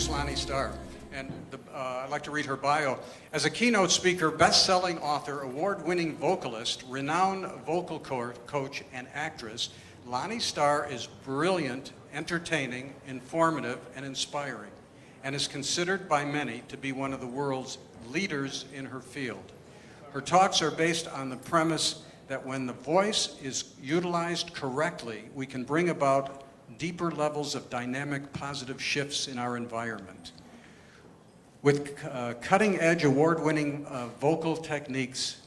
Lani Starr, and I'd like to read her bio. As a keynote speaker, best-selling author, award-winning vocalist, renowned vocal coach, and actress, Lani Starr is brilliant, entertaining, informative, and inspiring, and is considered by many to be one of the world's leaders in her field. Her talks are based on the premise that when the voice is utilized correctly, we can bring about deeper levels of dynamic, positive shifts in our environment. With cutting-edge, award-winning vocal techniques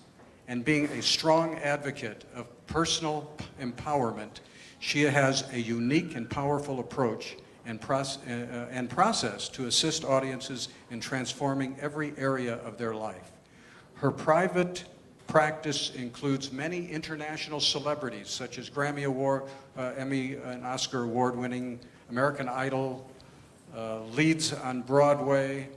and being a strong advocate of personal empowerment, she has a unique and powerful approach and process to assist audiences in transforming every area of their life. Her private practice includes many international celebrities such as Grammy Award, Emmy and Oscar award-winning American Idol, leads on Broadway,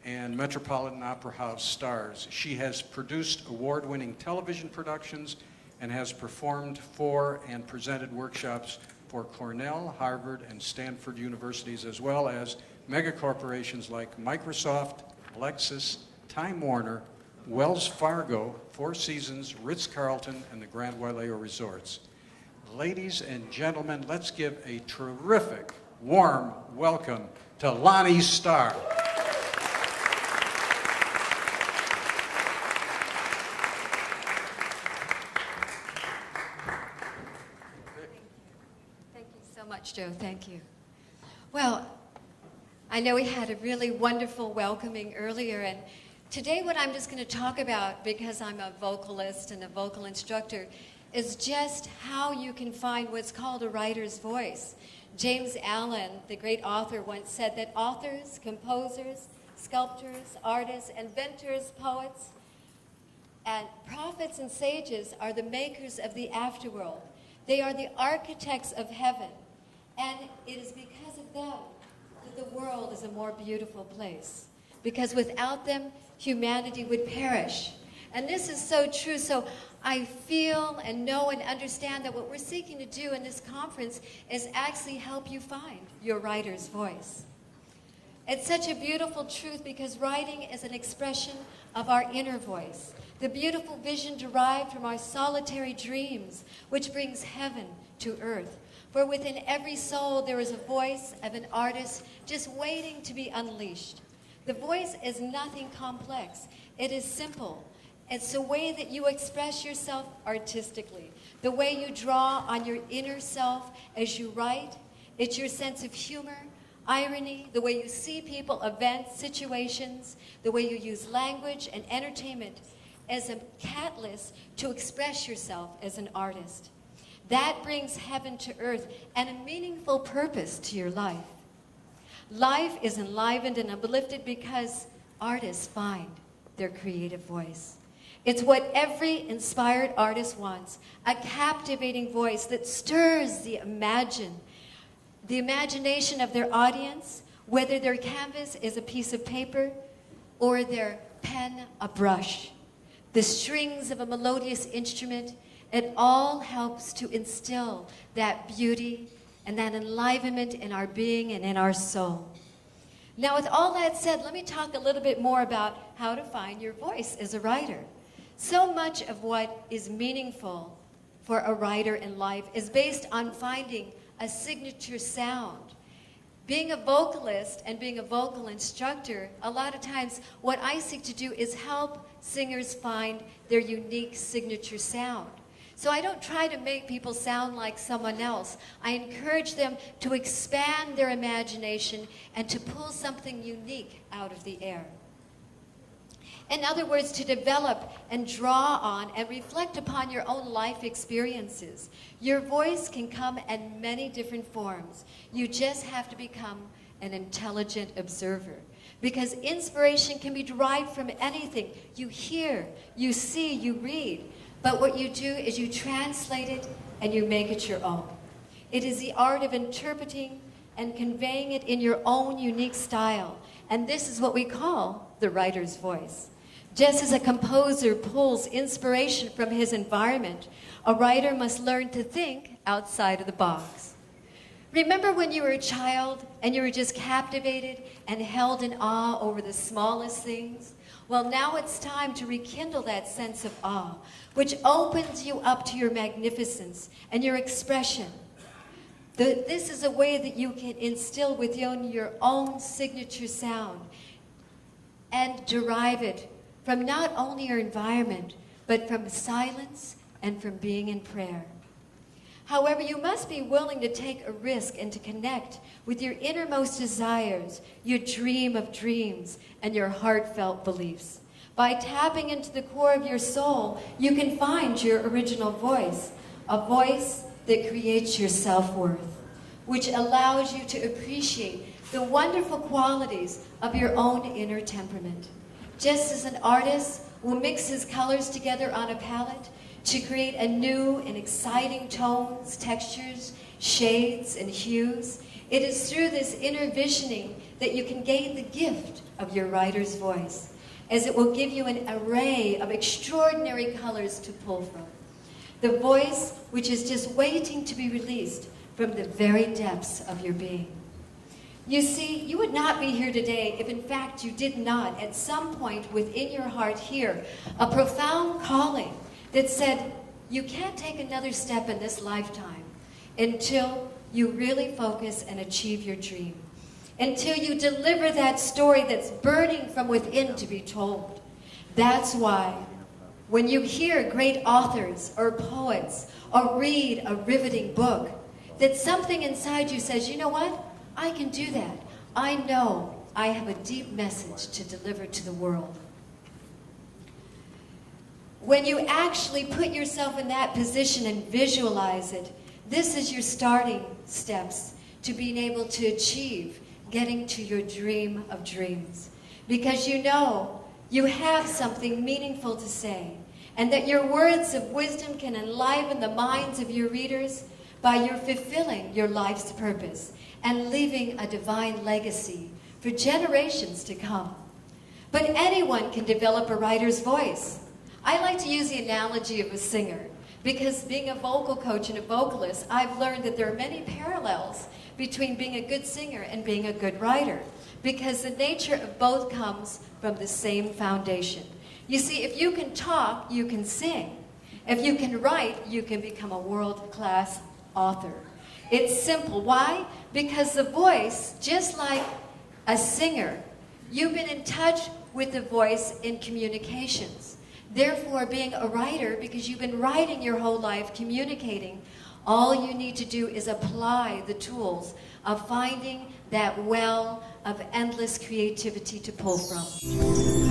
and Metropolitan Opera House stars. She has produced award-winning television productions and has performed for and presented workshops for Cornell, Harvard, and Stanford universities, as well as mega corporations like Microsoft, Lexus, Time Warner, Wells Fargo, Four Seasons, Ritz-Carlton, and the Grand Wailea Resorts. Ladies and gentlemen, let's give a terrific, warm welcome to Lani Starr. Thank you so much, Joe. Thank you. Well, I know we had a really wonderful welcoming earlier, and today what I'm just going to talk about, because I'm a vocalist and a vocal instructor, is just how you can find what's called a writer's voice. James Allen, the great author, once said that authors, composers, sculptors, artists, inventors, poets, and prophets and sages are the makers of the afterworld. They are the architects of heaven, and it is because of them that the world is a more beautiful place. Because without them, humanity would perish. And this is so true. So I feel and know and understand that what we're seeking to do in this conference is actually help you find your writer's voice. It's such a beautiful truth because writing is an expression of our inner voice, the beautiful vision derived from our solitary dreams, which brings heaven to earth. For within every soul there is a voice of an artist just waiting to be unleashed. The voice is nothing complex. It is simple. It's the way that you express yourself artistically, the way you draw on your inner self as you write. It's your sense of humor, irony, the way you see people, events, situations, the way you use language and entertainment as a catalyst to express yourself as an artist. That brings heaven to earth and a meaningful purpose to your life. Life is enlivened and uplifted because artists find their creative voice. It's what every inspired artist wants, a captivating voice that stirs the imagination of their audience, whether their canvas is a piece of paper or their pen a brush. The strings of a melodious instrument, it all helps to instill that beauty and that enlivenment in our being and in our soul. Now, with all that said, let me talk a little bit more about how to find your voice as a writer. So much of what is meaningful for a writer in life is based on finding a signature sound. Being a vocalist and being a vocal instructor, a lot of times what I seek to do is help singers find their unique signature sound. So I don't try to make people sound like someone else. I encourage them to expand their imagination and to pull something unique out of the air. In other words, to develop and draw on and reflect upon your own life experiences. Your voice can come in many different forms. You just have to become an intelligent observer. Because inspiration can be derived from anything you hear, you see, you read. But what you do is you translate it and you make it your own. It is the art of interpreting and conveying it in your own unique style. And this is what we call the writer's voice. Just as a composer pulls inspiration from his environment, a writer must learn to think outside of the box. Remember when you were a child and you were just captivated and held in awe over the smallest things? Well, now it's time to rekindle that sense of awe, which opens you up to your magnificence and your expression. This is a way that you can instill within your own signature sound and derive it from not only your environment, but from silence and from being in prayer. However, you must be willing to take a risk and to connect with your innermost desires, your dream of dreams, and your heartfelt beliefs. By tapping into the core of your soul, you can find your original voice, a voice that creates your self-worth, which allows you to appreciate the wonderful qualities of your own inner temperament. Just as an artist will mix his colors together on a palette to create a new and exciting tones, textures, shades, and hues, it is through this inner visioning that you can gain the gift of your writer's voice, as it will give you an array of extraordinary colors to pull from. The voice which is just waiting to be released from the very depths of your being. You see, you would not be here today if in fact you did not at some point within your heart hear a profound calling that said, you can't take another step in this lifetime until you really focus and achieve your dream, until you deliver that story that's burning from within to be told. That's why when you hear great authors or poets or read a riveting book, that something inside you says, you know what? I can do that. I know I have a deep message to deliver to the world. When you actually put yourself in that position and visualize it, this is your starting steps to being able to achieve getting to your dream of dreams. Because you know you have something meaningful to say, and that your words of wisdom can enliven the minds of your readers by your fulfilling your life's purpose and leaving a divine legacy for generations to come. But anyone can develop a writer's voice. I like to use the analogy of a singer, because being a vocal coach and a vocalist, I've learned that there are many parallels between being a good singer and being a good writer, because the nature of both comes from the same foundation. You see, if you can talk, you can sing. If you can write, you can become a world-class author. It's simple. Why? Because the voice, just like a singer, you've been in touch with the voice in communications. Therefore, being a writer, because you've been writing your whole life, communicating, all you need to do is apply the tools of finding that well of endless creativity to pull from.